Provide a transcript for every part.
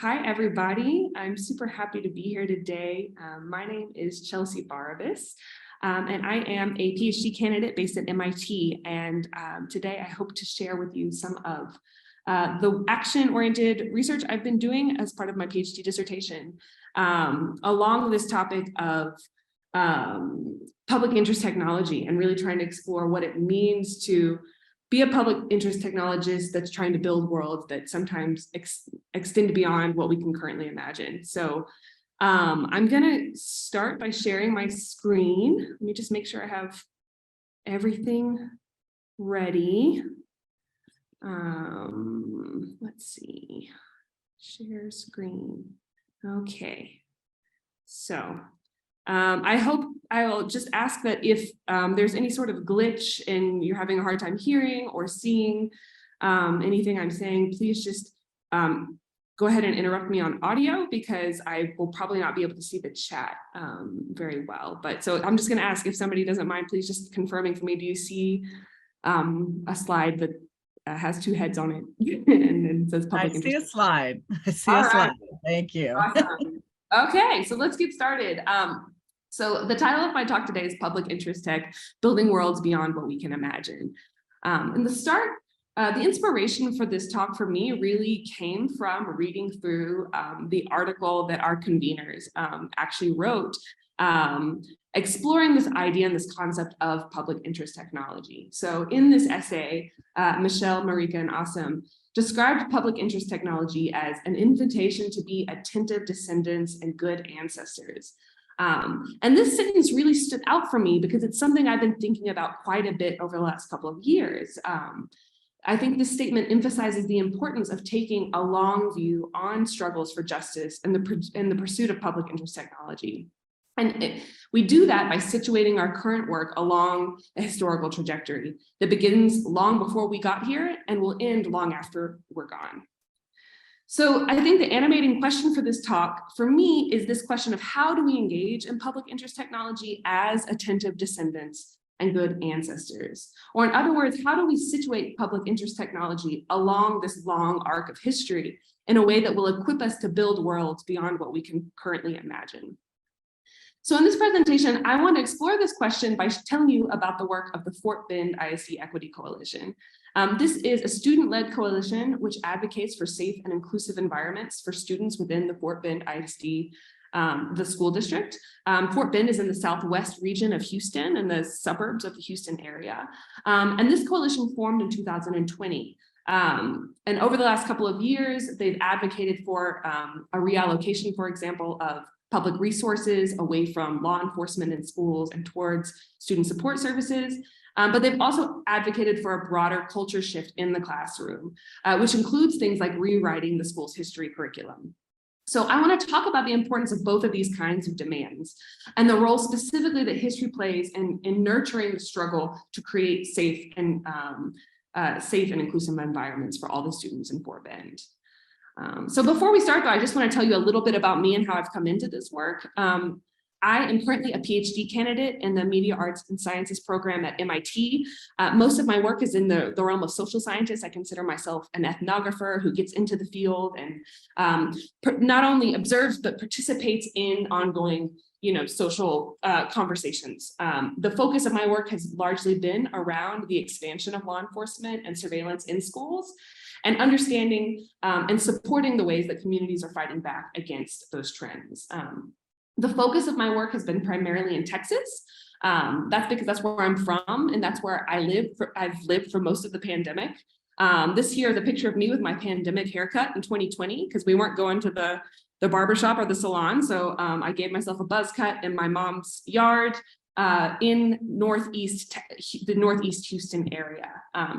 Hi, everybody. I'm super happy to be here today. My name is Chelsea Barabas, and I am a PhD candidate based at MIT. And today I hope to share with you some of the action-oriented research I've been doing as part of my PhD dissertation along this topic of public interest technology and really trying to explore what it means to be a public interest technologist that's trying to build worlds that sometimes extend beyond what we can currently imagine. So I'm gonna start by sharing my screen. Let me just make sure I have everything ready. Let's see, share screen. Okay, so I'll just ask that if there's any sort of glitch and you're having a hard time hearing or seeing anything I'm saying, please just go ahead and interrupt me on audio because I will probably not be able to see the chat very well. But so I'm just going to ask if somebody doesn't mind, please just confirming for me. Do you see a slide that has two heads on it and it says public interest? I see a slide. I see a slide. Thank you. Awesome. Okay, so let's get started. So the title of my talk today is Public Interest Tech, Building Worlds Beyond What We Can Imagine. In the start, the inspiration for this talk for me really came from reading through the article that our conveners actually wrote, exploring this idea and this concept of public interest technology. So in this essay, Michelle, Marika, and Asim described public interest technology as an invitation to be attentive descendants and good ancestors. And this sentence really stood out for me because it's something I've been thinking about quite a bit over the last couple of years. I think this statement emphasizes the importance of taking a long view on struggles for justice and the pursuit of public interest technology. And we do that by situating our current work along a historical trajectory that begins long before we got here and will end long after we're gone. So I think the animating question for this talk, for me, is this question of how do we engage in public interest technology as attentive descendants and good ancestors? Or in other words, how do we situate public interest technology along this long arc of history in a way that will equip us to build worlds beyond what we can currently imagine? So in this presentation, I want to explore this question by telling you about the work of the Fort Bend ISD Equity Coalition. This is a student-led coalition which advocates for safe and inclusive environments for students within the Fort Bend ISD, the school district. Fort Bend is in the southwest region of Houston and the suburbs of the Houston area. And this coalition formed in 2020. And over the last couple of years, they've advocated for a reallocation, for example, of public resources away from law enforcement in schools and towards student support services. But they've also advocated for a broader culture shift in the classroom, which includes things like rewriting the school's history curriculum. So I want to talk about the importance of both of these kinds of demands and the role specifically that history plays in nurturing the struggle to create safe and inclusive environments for all the students in Fort Bend. So before we start, though, I just want to tell you a little bit about me and how I've come into this work. I am currently a PhD candidate in the Media Arts and Sciences program at MIT. Most of my work is in the realm of social scientists. I consider myself an ethnographer who gets into the field and not only observes, but participates in ongoing social conversations. The focus of my work has largely been around the expansion of law enforcement and surveillance in schools, and understanding and supporting the ways that communities are fighting back against those trends. The focus of my work has been primarily in Texas. That's because that's where I'm from, and that's where I've lived for most of the pandemic. This here is a picture of me with my pandemic haircut in 2020, because we weren't going to the barbershop or the salon. So I gave myself a buzz cut in my mom's yard in the Northeast Houston area.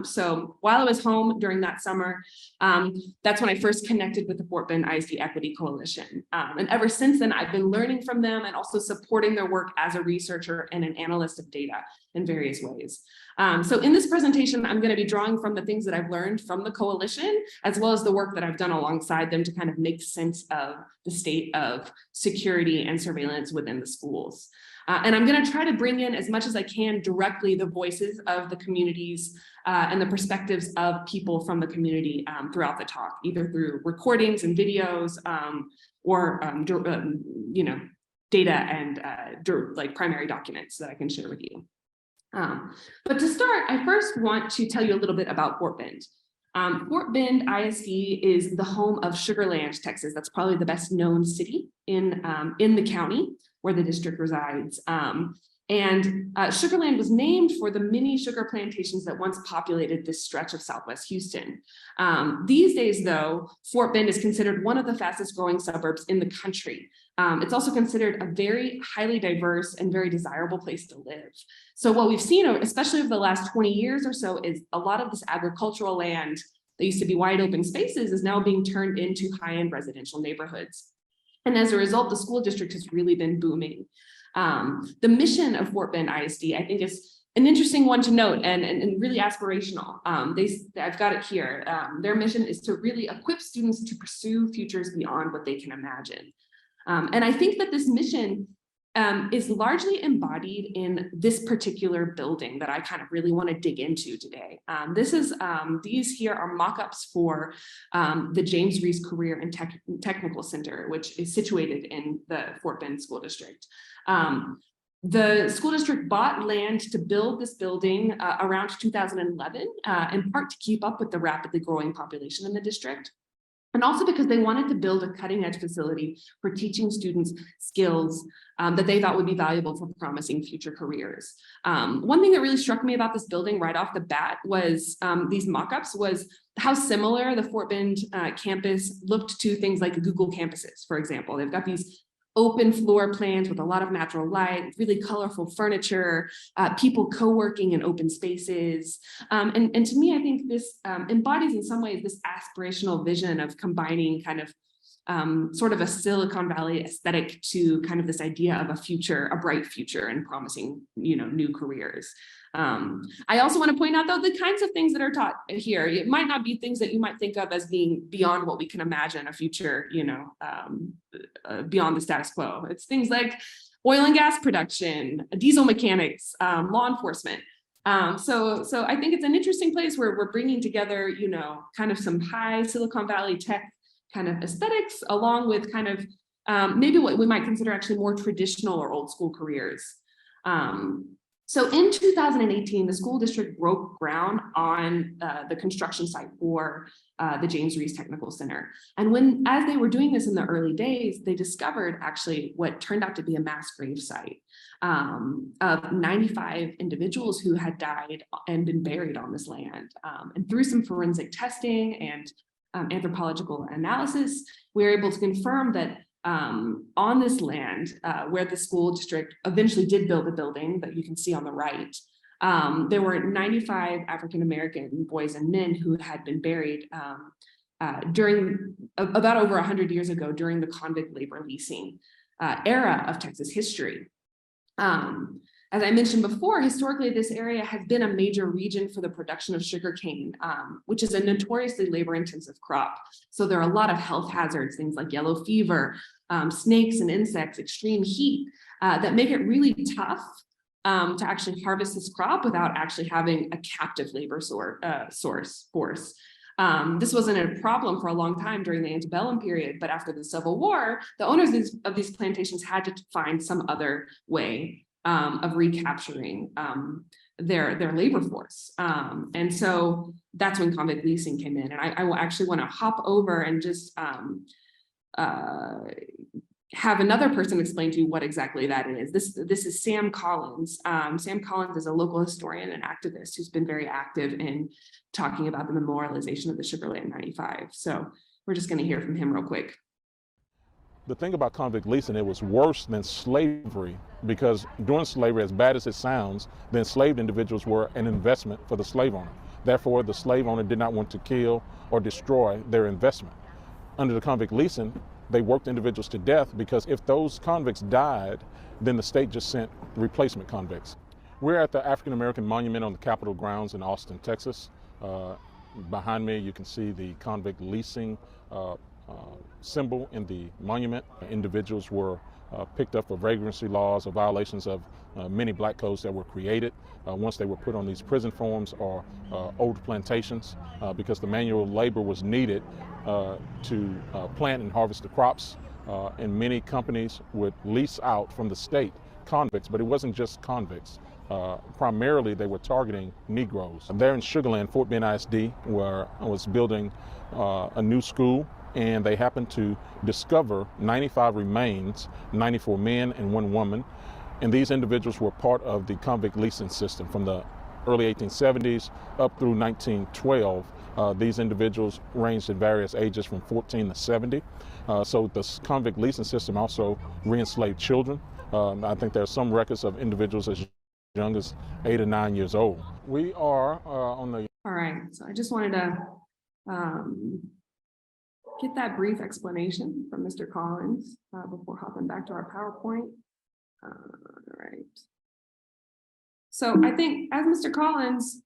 So while I was home during that summer, that's when I first connected with the Fort Bend ISD Equity Coalition. And ever since then, I've been learning from them and also supporting their work as a researcher and an analyst of data. in various ways. So in this presentation, I'm going to be drawing from the things that I've learned from the coalition, as well as the work that I've done alongside them to kind of make sense of the state of security and surveillance within the schools. And I'm going to try to bring in as much as I can directly the voices of the communities and the perspectives of people from the community throughout the talk, either through recordings and videos or data and like primary documents that I can share with you. But to start, I first want to tell you a little bit about Fort Bend. Fort Bend ISD is the home of Sugar Land, Texas. That's probably the best known city in the county where the district resides. Sugar Land was named for the many sugar plantations that once populated this stretch of Southwest Houston. These days, though, Fort Bend is considered one of the fastest growing suburbs in the country. It's also considered a very highly diverse and very desirable place to live. So what we've seen, especially over the last 20 years or so, is a lot of this agricultural land that used to be wide open spaces is now being turned into high-end residential neighborhoods. And as a result, the school district has really been booming. The mission of Fort Bend ISD, I think, is an interesting one to note and really aspirational. I've got it here. Their mission is to really equip students to pursue futures beyond what they can imagine. And I think that this mission is largely embodied in this particular building that I kind of really want to dig into today. These here are mock-ups for the James Reese Career and Technical Center, which is situated in the Fort Bend School District. The school district bought land to build this building around 2011, in part to keep up with the rapidly growing population in the district. And also because they wanted to build a cutting-edge facility for teaching students skills that they thought would be valuable for promising future careers. One thing that really struck me about this building right off the bat was these mock-ups was how similar the Fort Bend campus looked to things like Google campuses, for example. They've got these open floor plans with a lot of natural light, really colorful furniture, people co-working in open spaces. And to me, I think this embodies in some ways this aspirational vision of combining kind of sort of a Silicon Valley aesthetic to kind of this idea of a future, a bright future and promising, new careers. I also want to point out, though, the kinds of things that are taught here, it might not be things that you might think of as being beyond what we can imagine a future, beyond the status quo. It's things like oil and gas production, diesel mechanics, law enforcement. So I think it's an interesting place where we're bringing together, kind of some high Silicon Valley tech kind of aesthetics, along with kind of maybe what we might consider actually more traditional or old school careers. So in 2018, the school district broke ground on the construction site for the James Reese Technical Center. And as they were doing this in the early days, they discovered actually what turned out to be a mass grave site of 95 individuals who had died and been buried on this land. And through some forensic testing and anthropological analysis, we were able to confirm that on this land where the school district eventually did build a building that you can see on the right, there were 95 African-American boys and men who had been buried during about over 100 years ago during the convict labor leasing era of Texas history. As I mentioned before, historically, this area has been a major region for the production of sugarcane, which is a notoriously labor-intensive crop. So there are a lot of health hazards, things like yellow fever, snakes and insects, extreme heat, that make it really tough to actually harvest this crop without actually having a captive labor force. This wasn't a problem for a long time during the antebellum period, but after the Civil War, the owners of these plantations had to find some other way of recapturing their labor force. And so that's when convict leasing came in. And I will actually want to hop over and just have another person explain to you what exactly that is. This is Sam Collins. Sam Collins is a local historian and activist who's been very active in talking about the memorialization of the Sugar Land 95. So we're just going to hear from him real quick. The thing about convict leasing, it was worse than slavery, because during slavery, as bad as it sounds, the enslaved individuals were an investment for the slave owner. Therefore, the slave owner did not want to kill or destroy their investment. Under the convict leasing, they worked individuals to death, because if those convicts died, then the state just sent replacement convicts. We're at the African American Monument on the Capitol grounds in Austin, Texas. Behind me, you can see the convict leasing symbol in the monument. Individuals were picked up for vagrancy laws or violations of many black codes that were created once they were put on these prison forms or old plantations because the manual labor was needed to plant and harvest the crops. And many companies would lease out from the state convicts, but it wasn't just convicts. Primarily, they were targeting Negroes. There in Sugar Land, Fort Bend ISD, where I was building a new school, and they happened to discover 95 remains, 94 men and 1 woman. And these individuals were part of the convict leasing system from the early 1870s up through 1912. These individuals ranged in various ages from 14 to 70. So this convict leasing system also re-enslaved children. I think there are some records of individuals as young as 8 or 9 years old. We are on the... All right, so I just wanted to get that brief explanation from Mr. Collins before hopping back to our PowerPoint. All right. So I think as Mr. Collins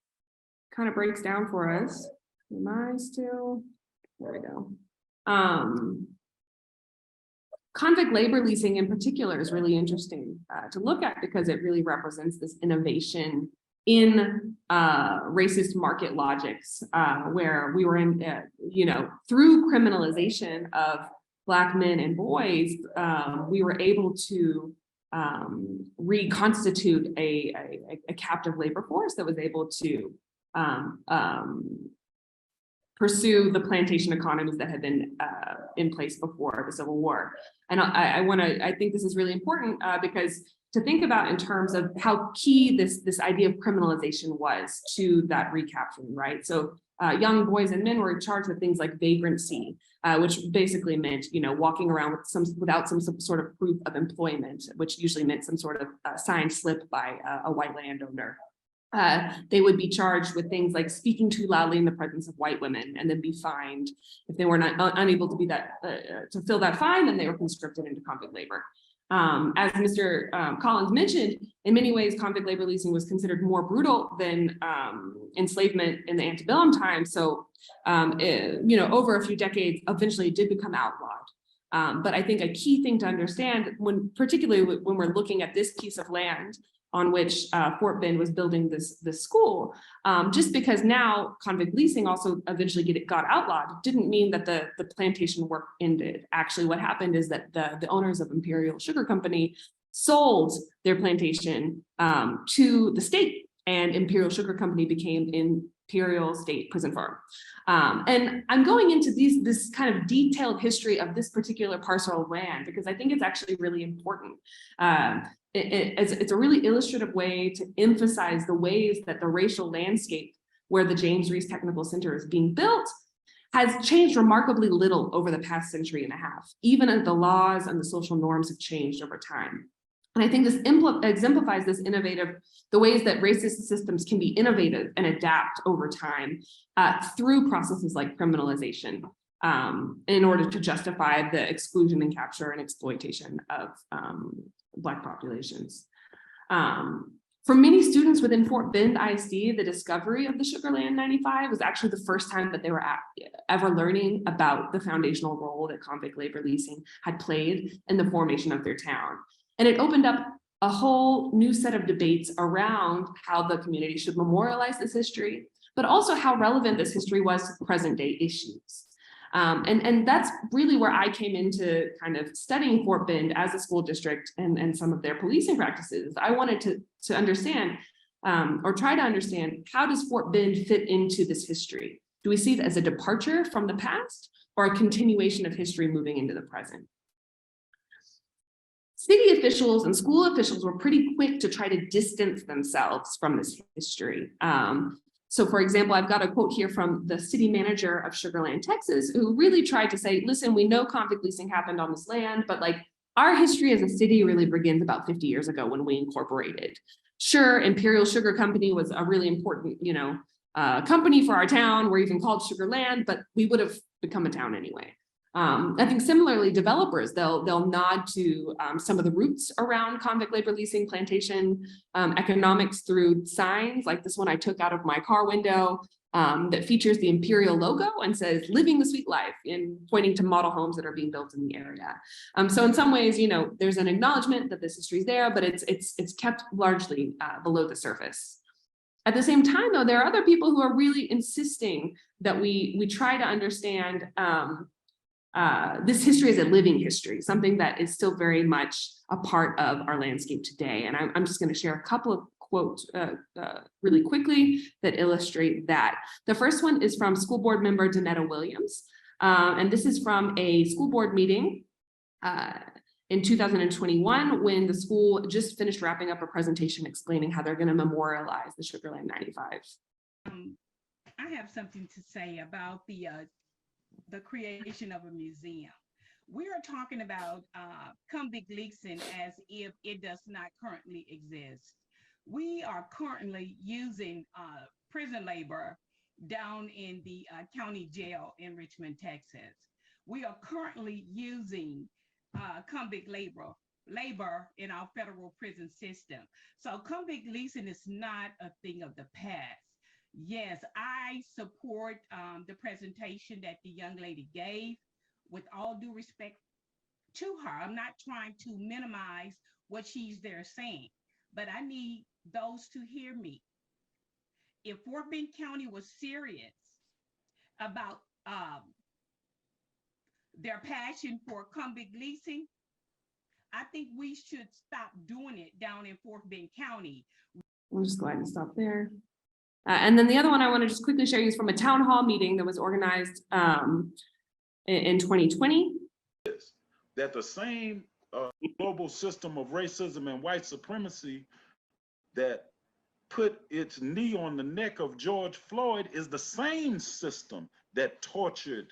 kind of breaks down for us, am I still, there we go. Convict labor leasing in particular is really interesting to look at because it really represents this innovation in racist market logics where we were in, through criminalization of Black men and boys, we were able to reconstitute a captive labor force that was able to pursue the plantation economies that had been in place before the Civil War. And I think this is really important because to think about in terms of how key this idea of criminalization was to that recapturing, right? So young boys and men were charged with things like vagrancy, which basically meant, walking around without some sort of proof of employment, which usually meant some sort of signed slip by a white landowner. They would be charged with things like speaking too loudly in the presence of white women and then be fined. If they were unable to be to fill that fine, then they were conscripted into convict labor. As Mr. Collins mentioned, in many ways, convict labor leasing was considered more brutal than enslavement in the antebellum time. So, over a few decades, eventually it did become outlawed. But I think a key thing to understand, particularly when we're looking at this piece of land on which Fort Bend was building this school, just because now convict leasing also eventually got outlawed, didn't mean that the plantation work ended. Actually, what happened is that the owners of Imperial Sugar Company sold their plantation to the state, and Imperial Sugar Company became Imperial State Prison Firm. And I'm going into this kind of detailed history of this particular parcel of land because I think it's actually really important. It's a really illustrative way to emphasize the ways that the racial landscape where the James Reese Technical Center is being built has changed remarkably little over the past century and a half, even as the laws and the social norms have changed over time. And I think this exemplifies the ways that racist systems can be innovative and adapt over time through processes like criminalization in order to justify the exclusion and capture and exploitation of Black populations. For many students within Fort Bend ISD, the discovery of the Sugar Land 95 was actually the first time that they were ever learning about the foundational role that convict labor leasing had played in the formation of their town. And it opened up a whole new set of debates around how the community should memorialize this history, but also how relevant this history was to present day issues. And that's really where I came into kind of studying Fort Bend as a school district and some of their policing practices. I wanted to understand or try to understand, how does Fort Bend fit into this history? Do we see it as a departure from the past or a continuation of history moving into the present? City officials and school officials were pretty quick to try to distance themselves from this history. So for example, I've got a quote here from the city manager of Sugar Land, Texas, who really tried to say, listen, we know convict leasing happened on this land, but like our history as a city really begins about 50 years ago when we incorporated. Sure, Imperial Sugar Company was a really important, company for our town. We're even called Sugar Land, but we would have become a town anyway. I think similarly, developers, they'll nod to some of the roots around convict labor leasing, plantation economics through signs like this one I took out of my car window that features the Imperial logo and says "Living the Sweet Life" in pointing to model homes that are being built in the area. So in some ways, there's an acknowledgement that this history is there, but it's kept largely below the surface. At the same time, though, there are other people who are really insisting that we try to understand this history is a living history, something that is still very much a part of our landscape today. And I'm just going to share a couple of quotes really quickly that illustrate that. The first one is from school board member Danetta Williams. And this is from a school board meeting in 2021 when the school just finished wrapping up a presentation explaining how they're going to memorialize the Sugar Land 95. I have something to say about the creation of a museum. We are talking about convict leasing as if it does not currently exist. We are currently using prison labor down in the county jail in Richmond, Texas. We are currently using convict labor in our federal prison system. So convict leasing is not a thing of the past. Yes, I support the presentation that the young lady gave. With all due respect to her, I'm not trying to minimize what she's there saying, but I need those to hear me. If Fort Bend County was serious about their passion for convict leasing, I think we should stop doing it down in Fort Bend County. We'll just go ahead and stop there. And then the other one I want to just quickly share you is from a town hall meeting that was organized in 2020. That the same global system of racism and white supremacy that put its knee on the neck of George Floyd is the same system that tortured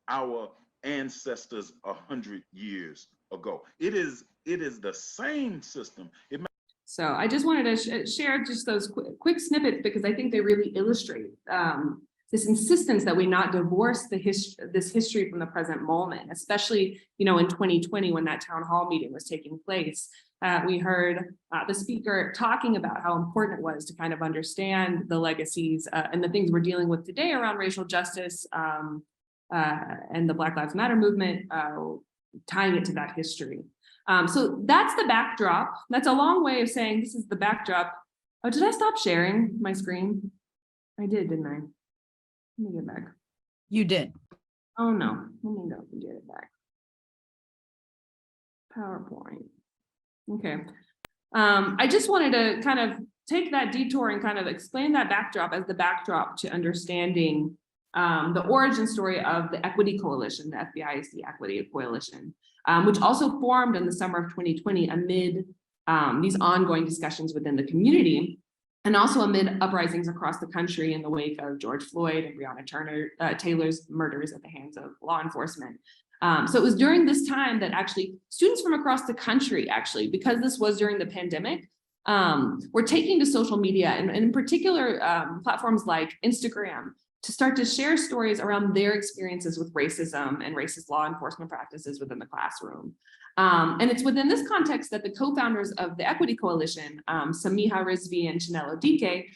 our ancestors 100 years ago. It is the same system. So I just wanted to share just those quick snippets because I think they really illustrate this insistence that we not divorce this history from the present moment, especially, in 2020 when that town hall meeting was taking place. We heard the speaker talking about how important it was to kind of understand the legacies and the things we're dealing with today around racial justice and the Black Lives Matter movement, tying it to that history. So that's the backdrop. That's a long way of saying this is the backdrop. Oh, did I stop sharing my screen? I did, didn't I? Let me get back. You did. Oh no, let me go and get it back. PowerPoint. Okay. I just wanted to kind of take that detour and kind of explain that backdrop as the backdrop to understanding the origin story of the Equity Coalition, the FBI ISD Equity Coalition, which also formed in the summer of 2020 amid these ongoing discussions within the community, and also amid uprisings across the country in the wake of George Floyd and Breonna Taylor's murders at the hands of law enforcement. So it was during this time that actually students from across the country, because this was during the pandemic, were taking to social media and in particular platforms like Instagram to start to share stories around their experiences with racism and racist law enforcement practices within the classroom. And it's within this context that the co-founders of the Equity Coalition, Samiha Rizvi and Chinelo Dike,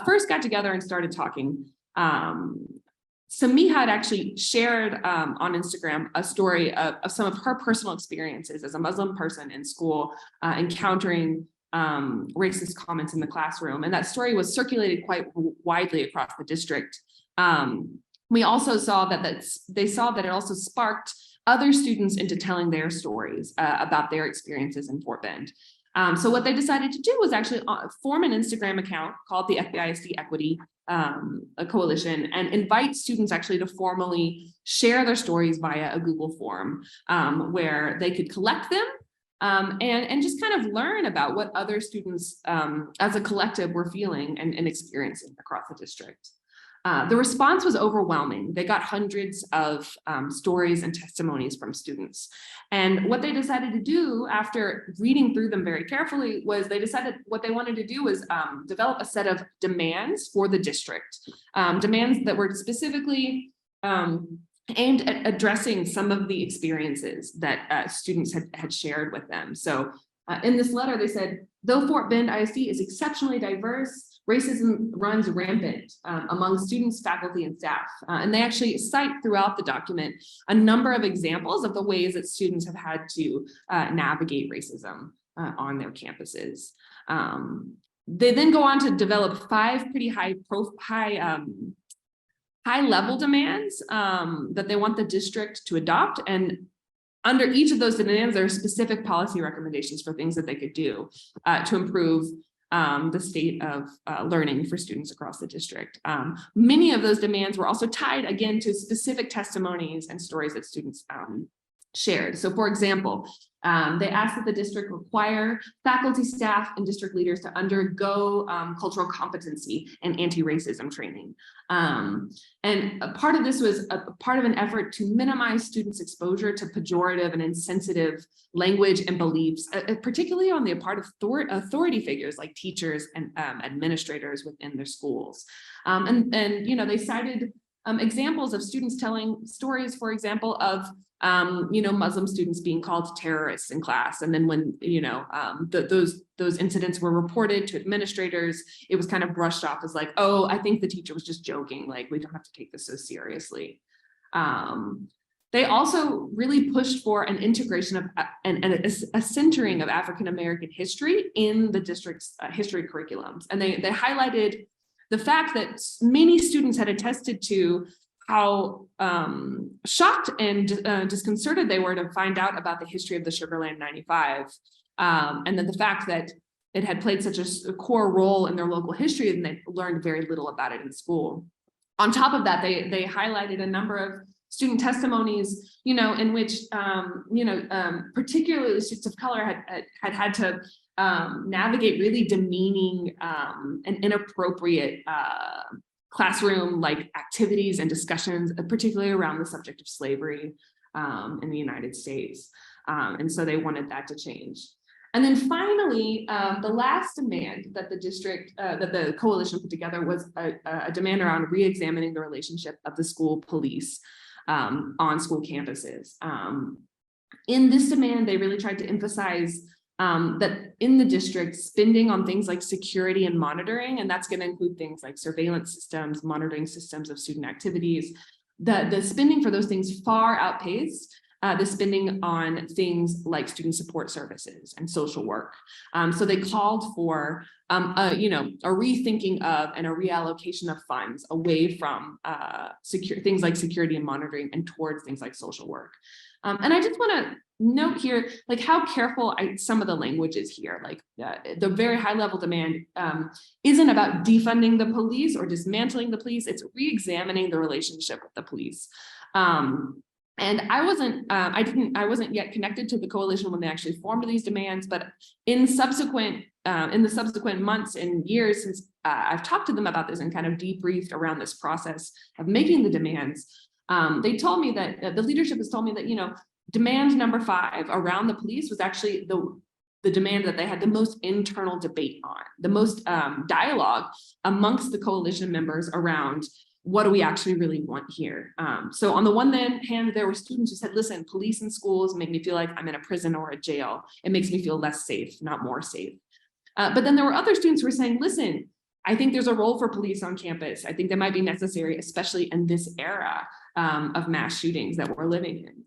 first got together and started talking. Samiha had actually shared on Instagram a story of some of her personal experiences as a Muslim person in school, encountering racist comments in the classroom. And that story was circulated quite widely across the district. We also saw that they saw that it also sparked other students into telling their stories about their experiences in Fort Bend. So what they decided to do was actually form an Instagram account called the FBI ISD Equity Coalition and invite students actually to formally share their stories via a Google form where they could collect them and just kind of learn about what other students as a collective were feeling and experiencing across the district. The response was overwhelming. They got hundreds of stories and testimonies from students. And what they decided to do after reading through them very carefully was they decided what they wanted to do was develop a set of demands for the district, demands that were specifically aimed at addressing some of the experiences that students had shared with them. So in this letter, they said, though Fort Bend ISD is exceptionally diverse, racism runs rampant among students, faculty, and staff. And they actually cite throughout the document a number of examples of the ways that students have had to navigate racism on their campuses. They then go on to develop 5 pretty high-level demands that they want the district to adopt. And under each of those demands, there are specific policy recommendations for things that they could do to improve the state of learning for students across the district. Many of those demands were also tied, again, to specific testimonies and stories that students shared. So for example, they asked that the district require faculty, staff, and district leaders to undergo cultural competency and anti-racism training. And a part of this was a part of an effort to minimize students' exposure to pejorative and insensitive language and beliefs, particularly on the part of authority figures like teachers and administrators within their schools. And you know, they cited examples of students telling stories, for example, of you know, Muslim students being called terrorists in class. And then when, you know, those incidents were reported to administrators, it was kind of brushed off as like, oh, I think the teacher was just joking. Like, we don't have to take this so seriously. They also really pushed for an integration of and a centering of African-American history in the district's history curriculums. And they highlighted the fact that many students had attested to how shocked and disconcerted they were to find out about the history of the Sugarland 95. And then the fact that it had played such a core role in their local history, and they learned very little about it in school. On top of that, they highlighted a number of student testimonies, you know, in which, you know, particularly students of color had to navigate really demeaning and inappropriate classroom like activities and discussions, particularly around the subject of slavery in the United States. And so they wanted that to change. And then finally, the last demand that the district, that the coalition put together was a demand around re-examining the relationship of the school police on school campuses. In this demand, they really tried to emphasize that in the district, spending on things like security and monitoring, and that's going to include things like surveillance systems, monitoring systems of student activities, the spending for those things far outpaced the spending on things like student support services and social work. So they called for you know, a rethinking of and a reallocation of funds away from things like security and monitoring and towards things like social work. And I just want to note here, like how careful some of the language is here. Like the very high level demand isn't about defunding the police or dismantling the police. It's re-examining the relationship with the police. And I wasn't yet connected to the coalition when they actually formed these demands, but in the subsequent months and years since I've talked to them about this and kind of debriefed around this process of making the demands, they told me that the leadership has told me that, you know, demand number 5 around the police was actually the demand that they had the most internal debate on, the most dialogue amongst the coalition members around what do we actually really want here. So on the one hand, there were students who said, listen, police in schools make me feel like I'm in a prison or a jail. It makes me feel less safe, not more safe. But then there were other students who were saying, listen, I think there's a role for police on campus. I think that might be necessary, especially in this era of mass shootings that we're living in.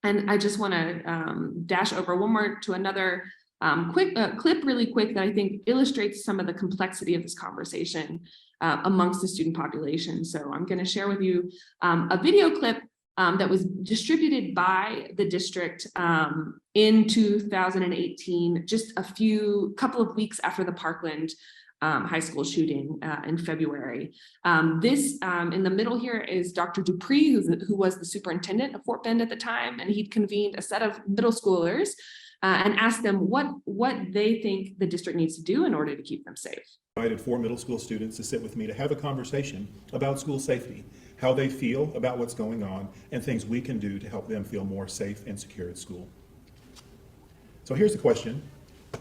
And I just want to dash over one more to another clip really quick that I think illustrates some of the complexity of this conversation amongst the student population. So I'm going to share with you a video clip that was distributed by the district in 2018, just a couple of weeks after the Parkland high school shooting in February. This in the middle here is Dr. Dupree, who was the superintendent of Fort Bend at the time, and he'd convened a set of middle schoolers and asked them what they think the district needs to do in order to keep them safe. I invited 4 middle school students to sit with me to have a conversation about school safety, how they feel about what's going on, and things we can do to help them feel more safe and secure at school. So here's the question.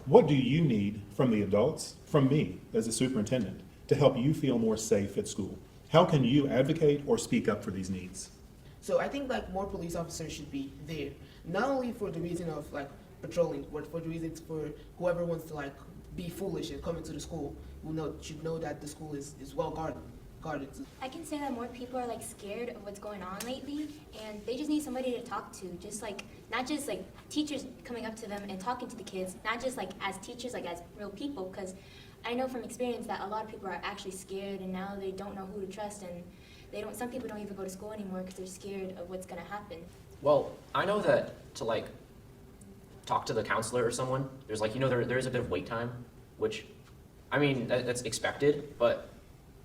What do you need from the adults, from me as a superintendent, to help you feel more safe at school? How can you advocate or speak up for these needs? So I think like more police officers should be there, not only for the reason of like patrolling, but for the reasons for whoever wants to like be foolish and come into the school should know that the school is well guarded. I can say that more people are like scared of what's going on lately, and they just need somebody to talk to, just like not just like teachers coming up to them and talking to the kids, not just like as teachers, like as real people, because I know from experience that a lot of people are actually scared, and now they don't know who to trust, and some people don't even go to school anymore because they're scared of what's going to happen. Well, I know that to like talk to the counselor or someone, there's like, there is a bit of wait time, which, I mean, that's expected, but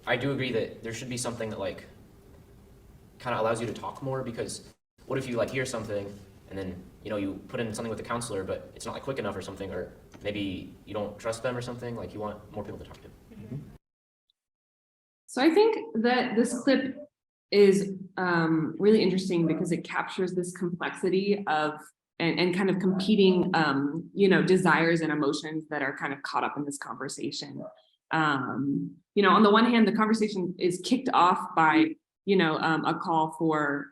I do agree that there should be something that like kind of allows you to talk more, because what if you like hear something and then, you put in something with the counselor, but it's not like quick enough or something, or maybe you don't trust them or something, like you want more people to talk to. Mm-hmm. So I think that this clip is really interesting because it captures this complexity of and kind of competing, desires and emotions that are kind of caught up in this conversation. On the one hand, the conversation is kicked off by, a call for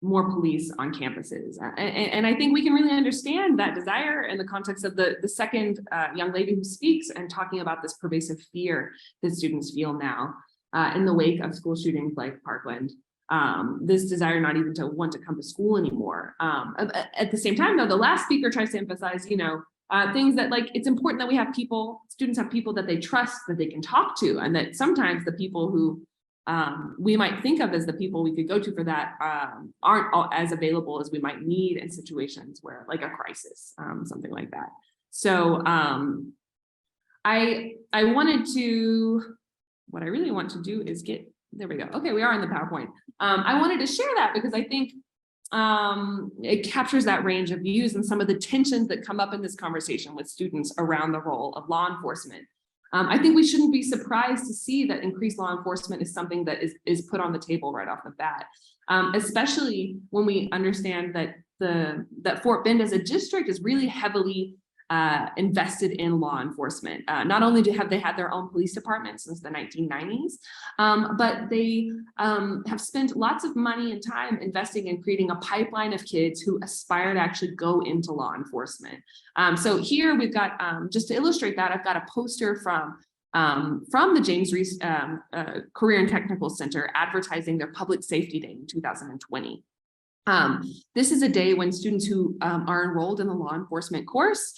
more police on campuses. And I think we can really understand that desire in the context of the second young lady who speaks and talking about this pervasive fear that students feel now in the wake of school shootings like Parkland. This desire not even to want to come to school anymore. At the same time, though, the last speaker tries to emphasize, things that like it's important that we have students have people that they trust, that they can talk to, and that sometimes the people who we might think of as the people we could go to for that aren't as available as we might need in situations where like a crisis, something like that. So I wanted to, what I really want to do is there we go. Okay, we are in the PowerPoint. I wanted to share that because I think it captures that range of views and some of the tensions that come up in this conversation with students around the role of law enforcement. I think we shouldn't be surprised to see that increased law enforcement is something that is put on the table right off the bat, especially when we understand that that Fort Bend as a district is really heavily invested in law enforcement. Not only have they had their own police department since the 1990s, but they have spent lots of money and time investing in creating a pipeline of kids who aspire to actually go into law enforcement. So here we've got, just to illustrate that, I've got a poster from the James Reese Career and Technical Center advertising their Public Safety Day in 2020. This is a day when students who are enrolled in the law enforcement course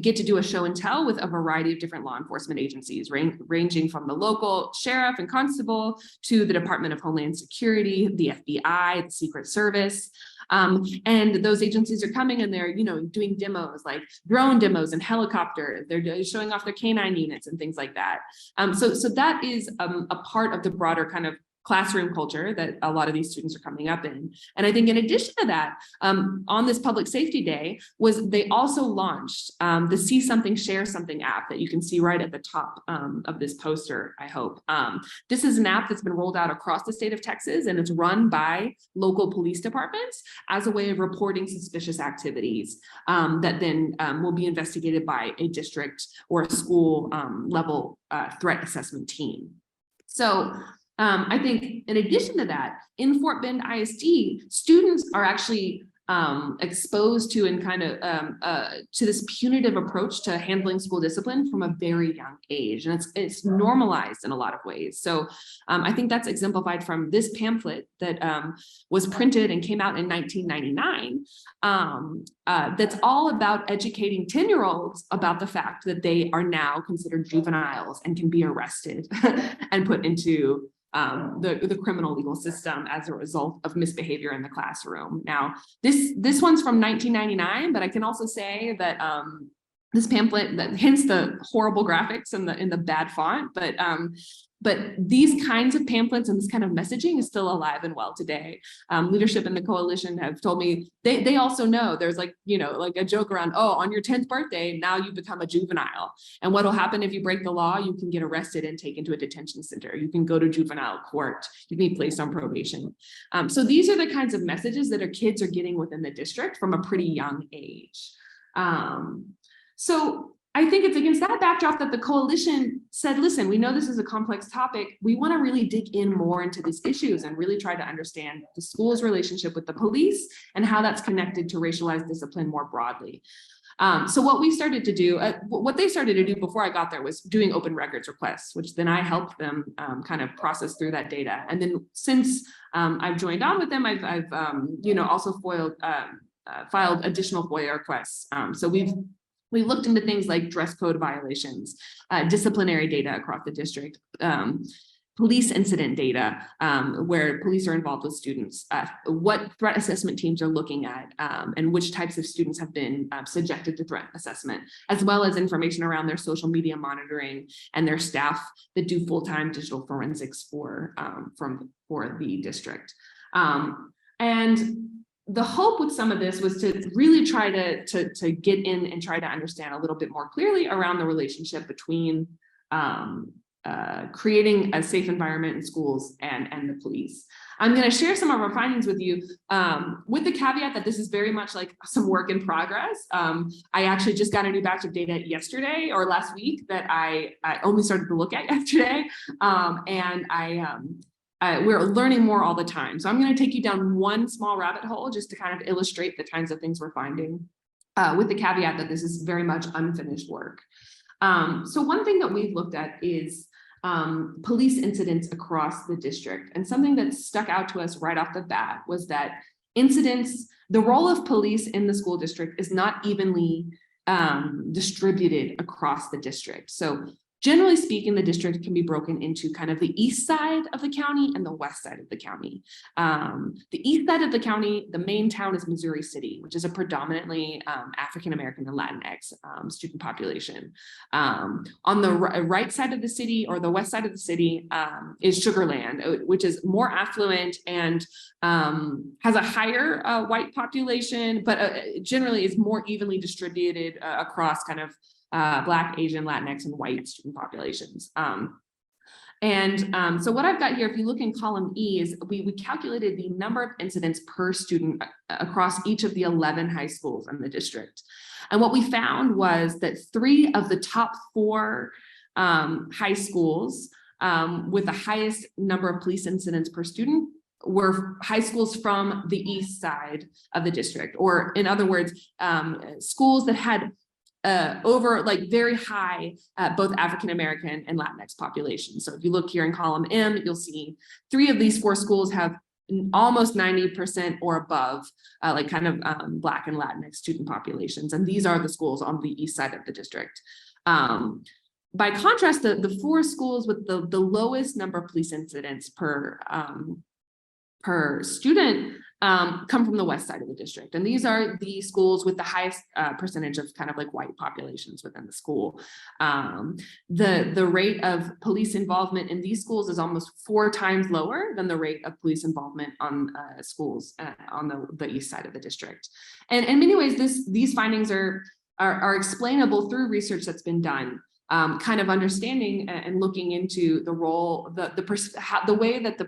get to do a show and tell with a variety of different law enforcement agencies, ranging from the local sheriff and constable to the Department of Homeland Security, the FBI, the Secret Service. And those agencies are coming and they're, doing demos like drone demos and helicopter. They're showing off their canine units and things like that. So that is a part of the broader kind of classroom culture that a lot of these students are coming up in. And I think in addition to that, on this Public Safety Day, they also launched the See Something, Share Something app that you can see right at the top of this poster, I hope. This is an app that's been rolled out across the state of Texas, and it's run by local police departments as a way of reporting suspicious activities that then will be investigated by a district or a school level threat assessment team. So I think in addition to that, in Fort Bend ISD, students are actually exposed to and kind of to this punitive approach to handling school discipline from a very young age, and it's normalized in a lot of ways. So I think that's exemplified from this pamphlet that was printed and came out in 1999. That's all about educating 10-year-olds about the fact that they are now considered juveniles and can be arrested and put into the criminal legal system as a result of misbehavior in the classroom. Now, this one's from 1999, but I can also say that this pamphlet, hence the horrible graphics and the bad font, but these kinds of pamphlets and this kind of messaging is still alive and well today. Leadership in the coalition have told me they also know there's like a joke around, oh, on your 10th birthday, now you become a juvenile. And what will happen if you break the law? You can get arrested and taken to a detention center. You can go to juvenile court. You can be placed on probation. So these are the kinds of messages that our kids are getting within the district from a pretty young age. So I think it's against that backdrop that the coalition said, listen, we know this is a complex topic. We want to really dig in more into these issues and really try to understand the school's relationship with the police and how that's connected to racialized discipline more broadly. So what we started to do, what they started to do before I got there was doing open records requests, which then I helped them kind of process through that data. And then since I've joined on with them, I've also filed additional FOIA requests. So we looked into things like dress code violations, disciplinary data across the district, police incident data, where police are involved with students, what threat assessment teams are looking at, and which types of students have been subjected to threat assessment, as well as information around their social media monitoring and their staff that do full-time digital forensics for the district. And the hope with some of this was to really try to get in and try to understand a little bit more clearly around the relationship between creating a safe environment in schools and the police. I'm going to share some of our findings with you with the caveat that this is very much like some work in progress. I actually just got a new batch of data yesterday or last week that I only started to look at yesterday. We're learning more all the time. So I'm going to take you down one small rabbit hole just to kind of illustrate the kinds of things we're finding with the caveat that this is very much unfinished work. So one thing that we've looked at is police incidents across the district. And something that stuck out to us right off the bat was that the role of police in the school district is not evenly distributed across the district. So generally speaking, the district can be broken into kind of the east side of the county and the west side of the county. The east side of the county, the main town is Missouri City, which is a predominantly African-American and Latinx student population. On the right side of the city or the west side of the city is Sugar Land, which is more affluent and has a higher white population, but generally is more evenly distributed across kind of Black, Asian, Latinx, and white student populations. So what I've got here, if you look in column E, is we calculated the number of incidents per student across each of the 11 high schools in the district. And what we found was that 3 of the top 4 high schools with the highest number of police incidents per student were high schools from the east side of the district, or in other words, schools that had over like very high both African-American and Latinx populations. So if you look here in column M, you'll see 3 of these 4 schools have almost 90% or above like kind of Black and Latinx student populations. And these are the schools on the east side of the district. By contrast, the 4 schools with the lowest number of police incidents per student come from the west side of the district. And these are the schools with the highest percentage of kind of like white populations within the school. The rate of police involvement in these schools is almost 4 times lower than the rate of police involvement on schools on the east side of the district. And in many ways, these findings are explainable through research that's been done. Kind of understanding and looking into the role, the way that the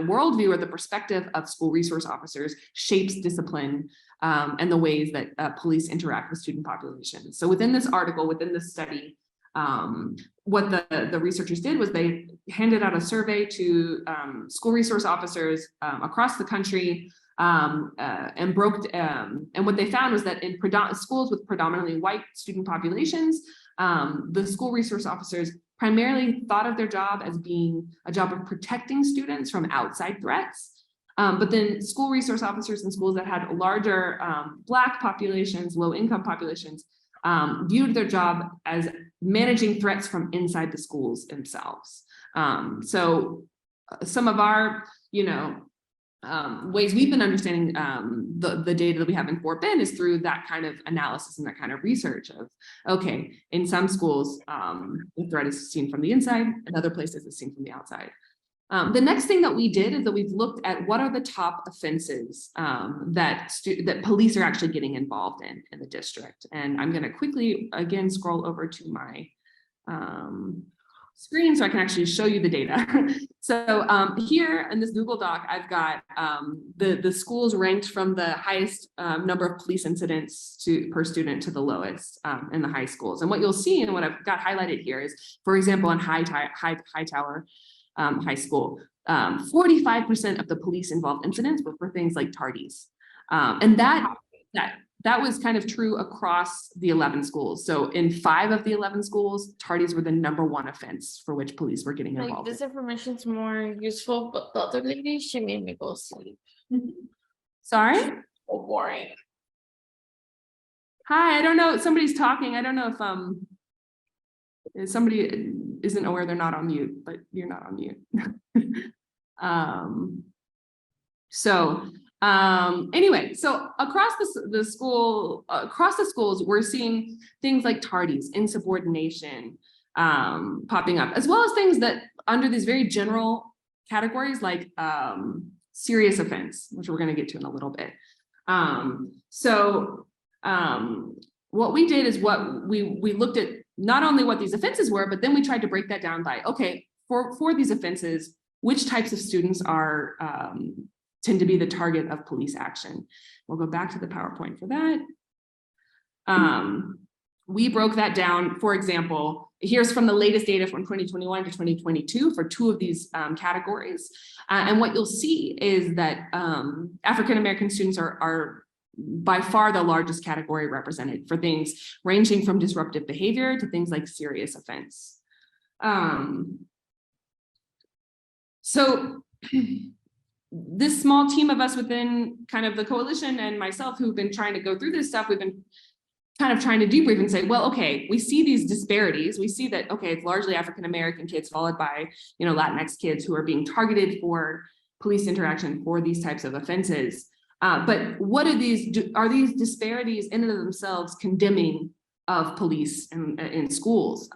worldview or the perspective of school resource officers shapes discipline and the ways that police interact with student populations. So within this article, within this study, what the researchers did was they handed out a survey to school resource officers across the country and what they found was that in schools with predominantly white student populations, the school resource officers primarily thought of their job as being a job of protecting students from outside threats. But then school resource officers in schools that had larger Black populations, low income populations, viewed their job as managing threats from inside the schools themselves. So some of our, ways we've been understanding the data that we have in Fort Bend is through that kind of analysis and that kind of research of, okay, in some schools, the threat is seen from the inside, in other places it's seen from the outside. The next thing that we did is that we've looked at what are the top offenses that police are actually getting involved in the district. And I'm going to quickly, again, scroll over to my screen so I can actually show you the data. So here in this Google Doc, I've got the schools ranked from the highest number of police incidents per student to the lowest in the high schools. And what you'll see, and what I've got highlighted here is, for example, in Hightower High School, 45% of the police involved incidents were for things like tardies. And that was kind of true across the 11 schools. So in 5 of the 11 schools, tardies were the #1 offense for which police were getting involved. Like, this information is more useful, but the other lady, she made me go sleep. Sorry? So boring. Hi, I don't know, somebody's talking. I don't know if somebody isn't aware they're not on mute, but you're not on mute. Anyway, so across the schools, we're seeing things like tardies, insubordination popping up, as well as things that under these very general categories like serious offense, which we're going to get to in a little bit. What we did is we looked at not only what these offenses were, but then we tried to break that down by, okay, for these offenses, which types of students are tend to be the target of police action. We'll go back to the PowerPoint for that. We broke that down. For example, here's from the latest data from 2021 to 2022 for 2 of these categories. And what you'll see is that African-American students are by far the largest category represented for things ranging from disruptive behavior to things like serious offense. This small team of us within kind of the coalition and myself who've been trying to go through this stuff, we've been kind of trying to debrief and say, well, okay, we see these disparities. We see that, okay, it's largely African-American kids followed by, Latinx kids who are being targeted for police interaction for these types of offenses. But what are these disparities in and of themselves condemning of police in schools?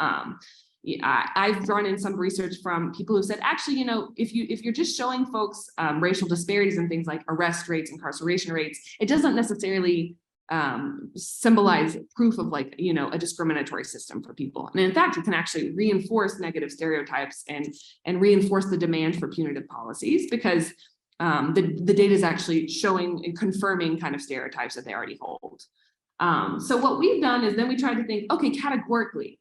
I've drawn in some research from people who said, actually, if you're just showing folks racial disparities in things like arrest rates, incarceration rates, it doesn't necessarily symbolize proof of a discriminatory system for people. And in fact, it can actually reinforce negative stereotypes and reinforce the demand for punitive policies, because the data is actually showing and confirming kind of stereotypes that they already hold. So what we've done is then we tried to think, okay, categorically,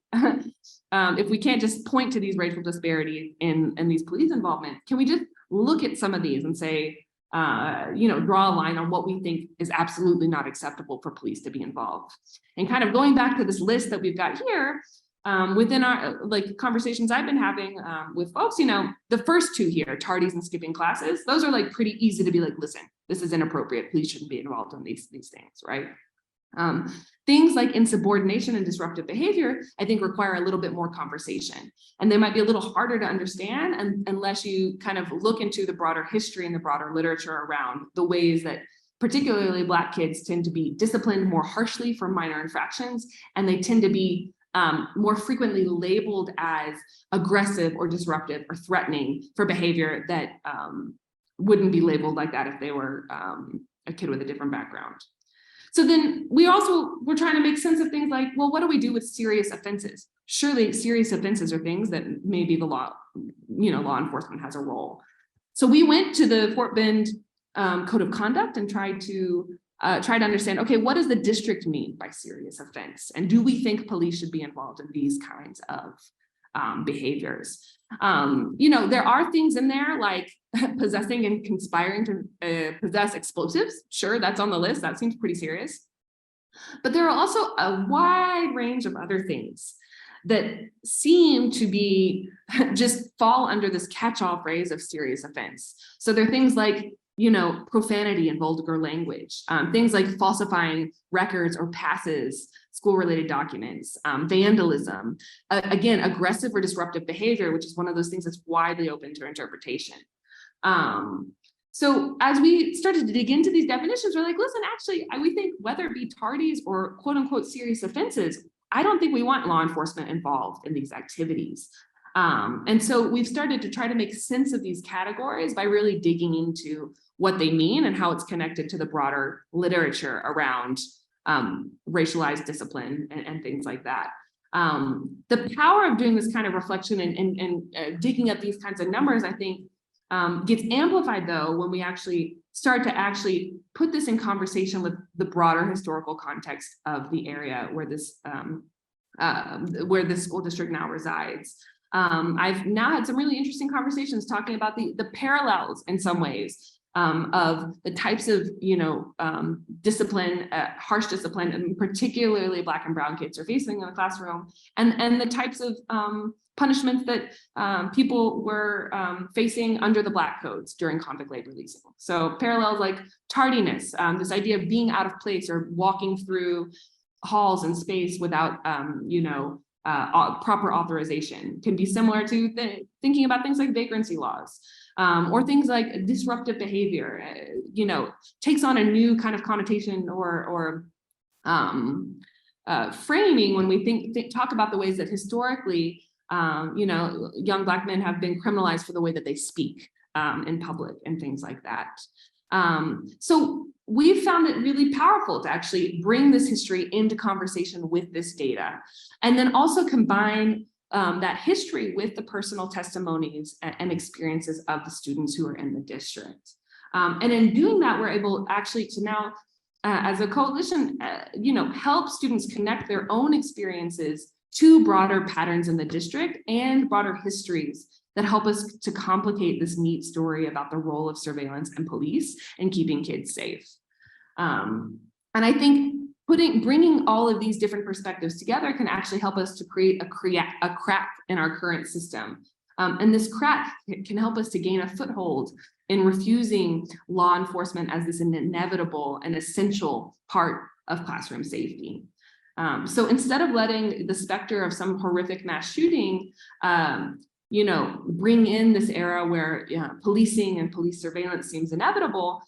if we can't just point to these racial disparities in these police involvement, can we just look at some of these and say, draw a line on what we think is absolutely not acceptable for police to be involved? And kind of going back to this list that we've got here, within our conversations I've been having with folks, the first 2 here, tardies and skipping classes, those are pretty easy to be listen, this is inappropriate. Police shouldn't be involved in these things, right? Things like insubordination and disruptive behavior, I think, require a little bit more conversation, and they might be a little harder to understand unless you kind of look into the broader history and the broader literature around the ways that particularly Black kids tend to be disciplined more harshly for minor infractions, and they tend to be more frequently labeled as aggressive or disruptive or threatening for behavior that wouldn't be labeled like that if they were a kid with a different background. So then we're trying to make sense of things like, well, what do we do with serious offenses? Surely serious offenses are things that maybe the law enforcement has a role. So we went to the Fort Bend Code of Conduct and tried to understand, okay, what does the district mean by serious offense? And do we think police should be involved in these kinds of behaviors? There are things in there like possessing and conspiring to possess explosives. Sure, that's on the list. That seems pretty serious. But there are also a wide range of other things that seem to be just fall under this catch-all phrase of serious offense. So there are things like, profanity and vulgar language, things like falsifying records or passes, school-related documents, vandalism, again, aggressive or disruptive behavior, which is one of those things that's widely open to interpretation. So as we started to dig into these definitions, we're like, listen, actually, we think whether it be tardies or quote unquote serious offenses, I don't think we want law enforcement involved in these activities. And so we've started to try to make sense of these categories by really digging into what they mean and how it's connected to the broader literature around racialized discipline and things like that. The power of doing this kind of reflection and digging up these kinds of numbers, I think, gets amplified though when we actually start to put this in conversation with the broader historical context of the area where this school district now resides. I've now had some really interesting conversations talking about the parallels in some ways of the types of, discipline, harsh discipline, and particularly Black and brown kids are facing in the classroom, and the types of punishments that people were facing under the Black codes during convict labor leasing. So parallels like tardiness, this idea of being out of place or walking through halls and space without, proper authorization can be similar to thinking about things like vagrancy laws. Or things like disruptive behavior, takes on a new kind of connotation or framing when we talk about the ways that historically, young Black men have been criminalized for the way that they speak in public and things like that. So we've found it really powerful to actually bring this history into conversation with this data, and then also combine that history with the personal testimonies and experiences of the students who are in the district. And in doing that, we're able actually to now, as a coalition, help students connect their own experiences to broader patterns in the district and broader histories that help us to complicate this neat story about the role of surveillance and police in keeping kids safe. And I think bringing all of these different perspectives together can actually help us to create a crack in our current system. And this crack can help us to gain a foothold in refusing law enforcement as this inevitable and essential part of classroom safety. So instead of letting the specter of some horrific mass shooting, bring in this era where policing and police surveillance seems inevitable,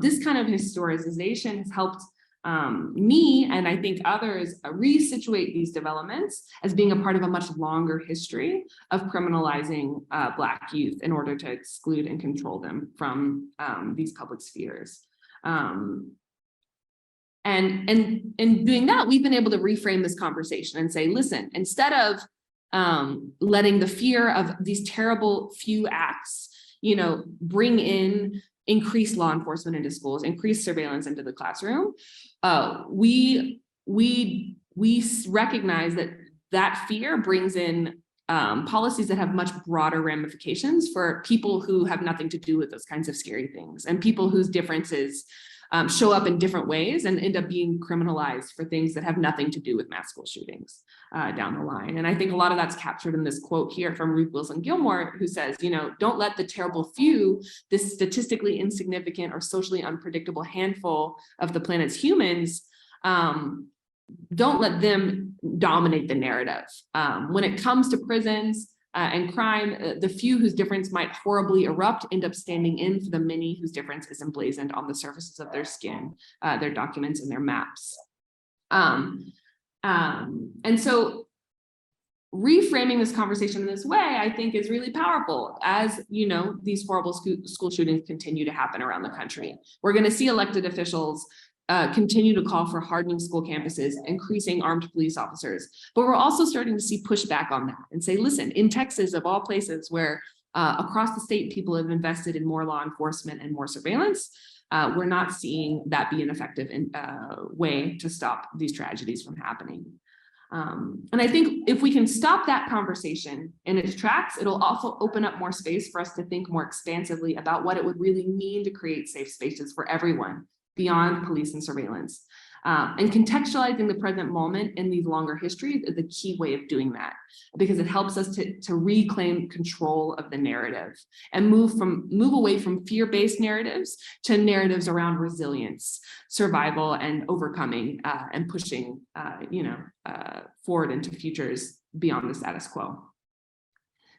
this kind of historicization has helped me, and I think others, resituate these developments as being a part of a much longer history of criminalizing Black youth in order to exclude and control them from these public spheres. And in doing that, we've been able to reframe this conversation and say, listen, instead of letting the fear of these terrible few acts, bring in increased law enforcement into schools, increased surveillance into the classroom, we recognize that fear brings in policies that have much broader ramifications for people who have nothing to do with those kinds of scary things, and people whose differences show up in different ways and end up being criminalized for things that have nothing to do with mass school shootings down the line. And I think a lot of that's captured in this quote here from Ruth Wilson Gilmore, who says, don't let the terrible few, this statistically insignificant or socially unpredictable handful of the planet's humans, don't let them dominate the narrative. When it comes to prisons, and crime, the few whose difference might horribly erupt end up standing in for the many whose difference is emblazoned on the surfaces of their skin, their documents, and their maps. And so reframing this conversation in this way, I think, is really powerful as, these horrible school shootings continue to happen around the country. We're going to see elected officials continue to call for hardening school campuses, increasing armed police officers. But we're also starting to see pushback on that and say, listen, in Texas, of all places where across the state, people have invested in more law enforcement and more surveillance, we're not seeing that be an effective way to stop these tragedies from happening. And I think if we can stop that conversation in its tracks, it'll also open up more space for us to think more expansively about what it would really mean to create safe spaces for everyone beyond police and surveillance. And contextualizing the present moment in these longer histories is a key way of doing that, because it helps us to reclaim control of the narrative and move away from fear-based narratives to narratives around resilience, survival, and overcoming, and pushing forward into futures beyond the status quo.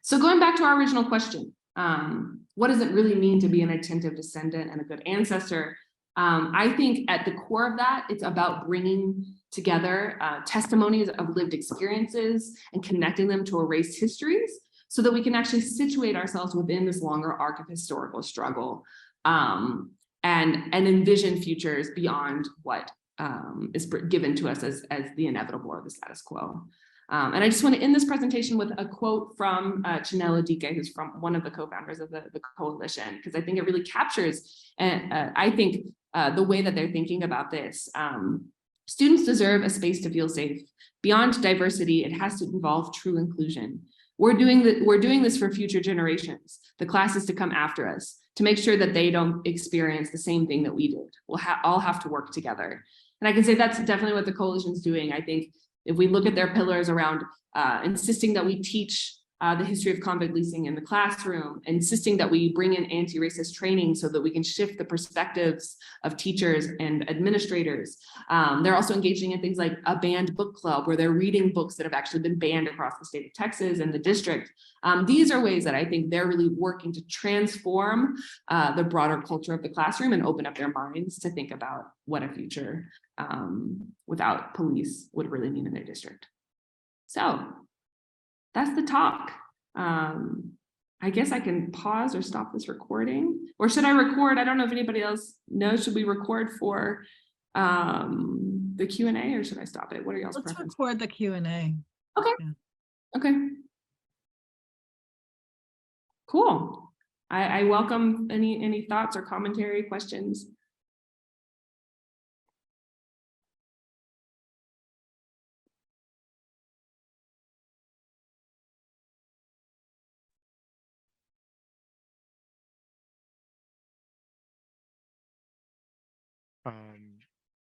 So going back to our original question, what does it really mean to be an attentive descendant and a good ancestor? I think at the core of that, it's about bringing together testimonies of lived experiences and connecting them to erased histories so that we can actually situate ourselves within this longer arc of historical struggle and envision futures beyond what is given to us as the inevitable or the status quo. And I just want to end this presentation with a quote from Chinelo Dike, who's from one of the co-founders of the coalition, because I think it really captures, I think, the way that they're thinking about this. Students deserve a space to feel safe. Beyond diversity, it has to involve true inclusion. We're doing this for future generations, the classes to come after us, to make sure that they don't experience the same thing that we did. We'll all have to work together. And I can say that's definitely what the coalition's doing. I think if we look at their pillars around insisting that we teach the history of convict leasing in the classroom, insisting that we bring in anti-racist training so that we can shift the perspectives of teachers and administrators. They're also engaging in things like a banned book club where they're reading books that have actually been banned across the state of Texas and the district. These are ways that I think they're really working to transform the broader culture of the classroom and open up their minds to think about what a future without police would really mean in their district. So that's the talk. I guess I can pause or stop this recording, or should I record? I don't know if anybody else knows. Should we record for the Q&A, or should I stop it? What are y'all's preferences? Let's record the Q&A. Okay. Yeah. Okay. Cool. I welcome any thoughts or commentary, questions.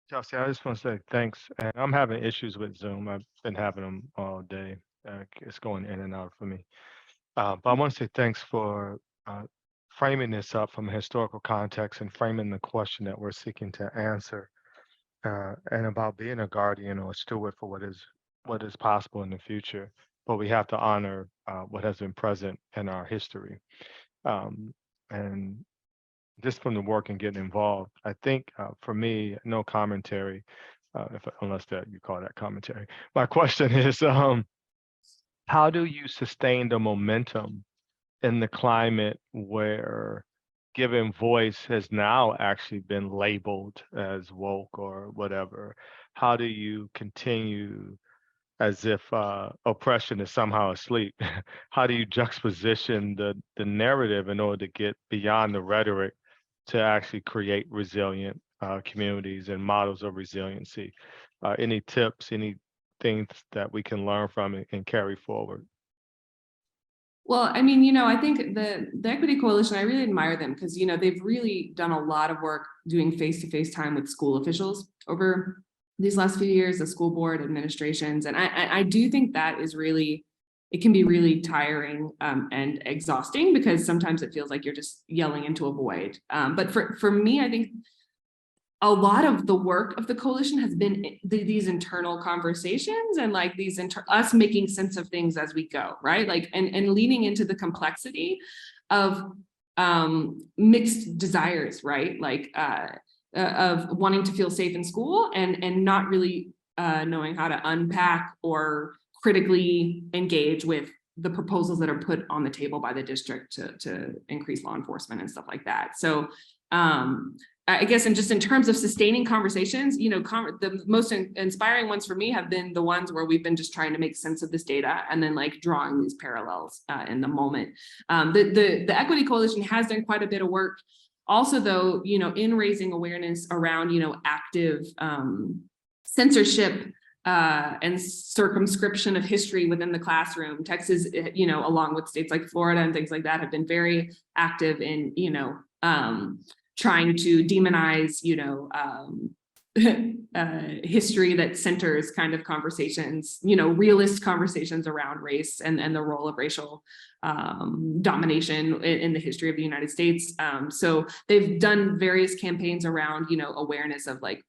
Chelsea, I just want to say thanks. And I'm having issues with Zoom. I've been having them all day. It's going in and out for me. But I want to say thanks for framing this up from a historical context and framing the question that we're seeking to answer, and about being a guardian or a steward for what is possible in the future. But we have to honor what has been present in our history. And just from the work and getting involved, I think for me, no commentary, unless that you call that commentary. My question is, how do you sustain the momentum in the climate where giving voice has now actually been labeled as woke or whatever? How do you continue as if oppression is somehow asleep? How do you juxtaposition the narrative in order to get beyond the rhetoric to actually create resilient communities and models of resiliency? Any tips, any things that we can learn from and carry forward? Well, I mean, I think the Equity Coalition, I really admire them because, they've really done a lot of work doing face-to-face time with school officials over these last few years, the school board administrations. And I do think that is really, it can be really tiring and exhausting because sometimes it feels like you're just yelling into a void. But for me, I think a lot of the work of the coalition has been these internal conversations and like these us making sense of things as we go, right? Like and leaning into the complexity of mixed desires, right? Like of wanting to feel safe in school and not really knowing how to unpack or critically engage with the proposals that are put on the table by the district to increase law enforcement and stuff like that. So I guess, and just in terms of sustaining conversations, the most inspiring ones for me have been the ones where we've been just trying to make sense of this data and then like drawing these parallels in the moment. The Equity Coalition has done quite a bit of work also, though, in raising awareness around, active censorship and circumscription of history within the classroom. Texas, along with states like Florida and things like that, have been very active in, trying to demonize, history that centers kind of conversations, realist conversations around race and the role of racial domination in the history of the United States. So they've done various campaigns around, awareness of like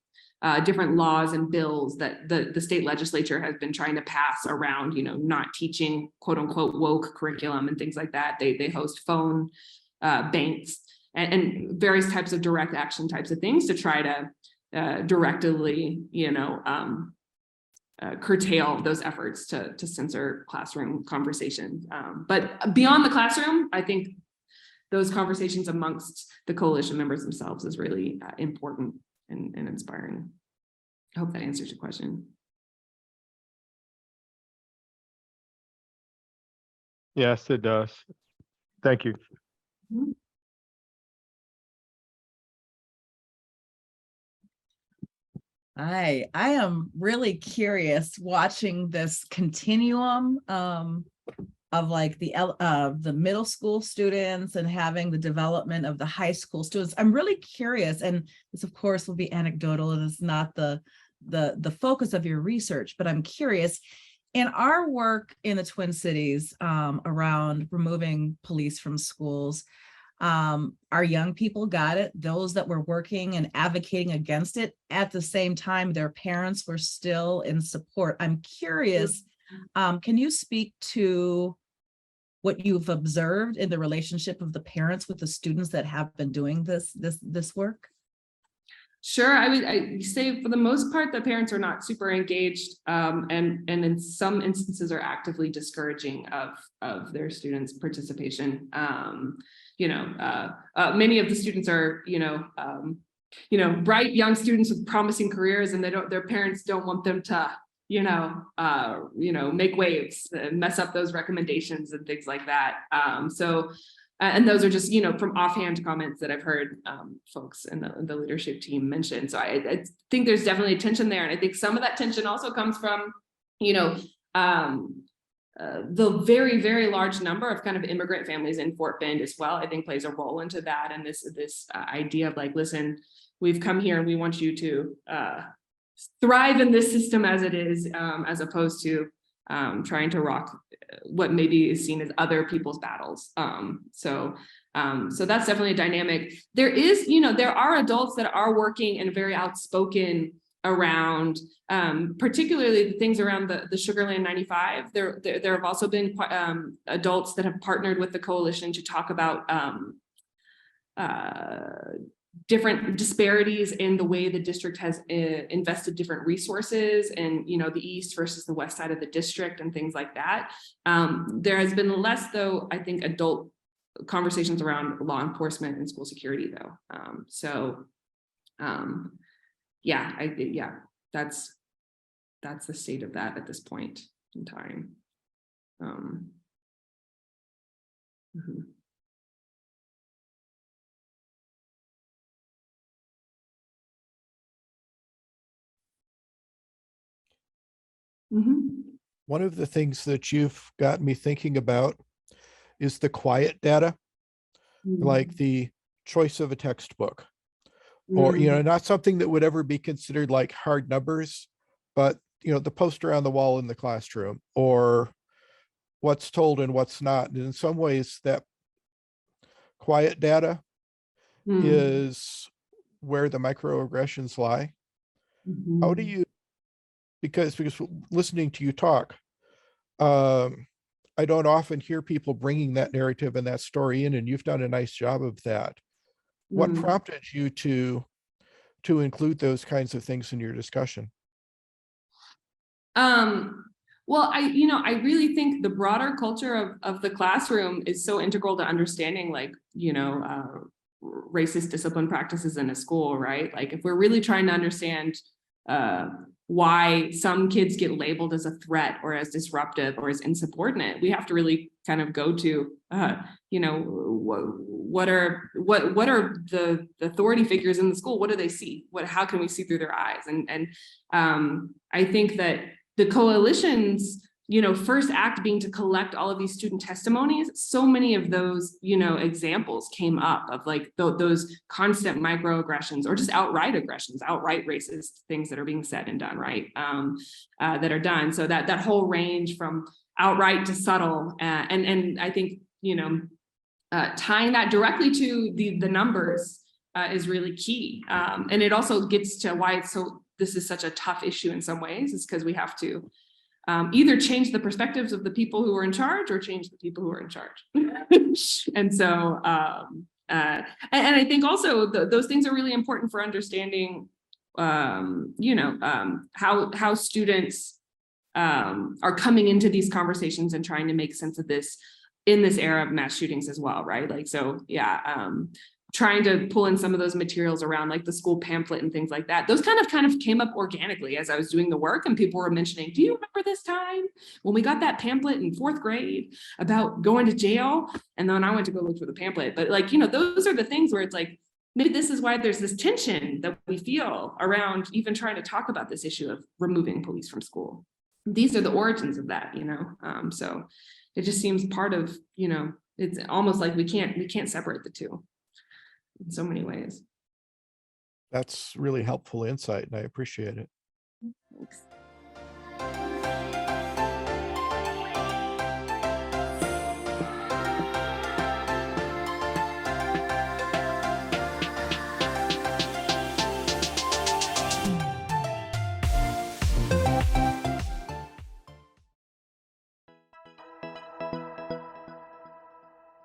different laws and bills that the state legislature has been trying to pass around, not teaching quote unquote woke curriculum and things like that. They host phone banks and various types of direct action types of things to try to directly, curtail those efforts to censor classroom conversations. But beyond the classroom, I think those conversations amongst the coalition members themselves is really important and inspiring. I hope that answers your question. Yes, it does. Thank you. I am really curious watching this continuum of like the middle school students and having the development of the high school students. I'm really curious, and this of course will be anecdotal and it's not the focus of your research, but I'm curious. In our work in the Twin Cities around removing police from schools, our young people got it. Those that were working and advocating against it, at the same time, their parents were still in support. I'm curious, can you speak to what you've observed in the relationship of the parents with the students that have been doing this work? Sure, I say for the most part, the parents are not super engaged, and in some instances are actively discouraging of their students' participation. Many of the students are, bright young students with promising careers, and their parents don't want them to, make waves and mess up those recommendations and things like that. And those are just, from offhand comments that I've heard folks in the leadership team mention. So I think there's definitely a tension there. And I think some of that tension also comes from, the very, very large number of kind of immigrant families in Fort Bend as well, I think plays a role into that. And this idea of like, listen, we've come here and we want you to thrive in this system as it is, as opposed to trying to rock what maybe is seen as other people's battles. So that's definitely a dynamic. There are adults that are working and very outspoken around, particularly the things around the Sugarland 95. There have also been adults that have partnered with the coalition to talk about different disparities in the way the district has invested different resources and, the east versus the west side of the district and things like that. There has been less, though, I think, adult conversations around law enforcement and school security, though. I think, that's the state of that at this point in time. One of the things that you've got me thinking about is the quiet data, like the choice of a textbook, or, not something that would ever be considered like hard numbers, but, the poster on the wall in the classroom, or what's told and what's not. And in some ways that quiet data is where the microaggressions lie. How do you, because listening to you talk, I don't often hear people bringing that narrative and that story in, and you've done a nice job of that. What prompted you to include those kinds of things in your discussion? Well, I really think the broader culture of the classroom is so integral to understanding, like, racist discipline practices in a school, right? Like, if we're really trying to understand why some kids get labeled as a threat or as disruptive or as insubordinate, we have to really kind of go to, what are the authority figures in the school? What do they see? How can we see through their eyes? And I think that the coalition's, first act being to collect all of these student testimonies, so many of those, examples came up of like those constant microaggressions or just outright aggressions, outright racist things that are being said and done, right? That are done. So that whole range from outright to subtle, and I think, tying that directly to the numbers is really key. And it also gets to why this is such a tough issue in some ways, is because we have to either change the perspectives of the people who are in charge or change the people who are in charge. And so, and I think also those things are really important for understanding, how students are coming into these conversations and trying to make sense of this in this era of mass shootings as well, right? Like, so yeah, trying to pull in some of those materials around like the school pamphlet and things like that. Those kind of came up organically as I was doing the work, and people were mentioning, do you remember this time when we got that pamphlet in 4th grade about going to jail? And then I went to go look for the pamphlet. But like, you know, those are the things where it's like, maybe this is why there's this tension that we feel around even trying to talk about this issue of removing police from school. These are the origins of that, you know? So it just seems part of, you know, it's almost like we can't separate the two in so many ways. That's really helpful insight, and I appreciate it. Thanks.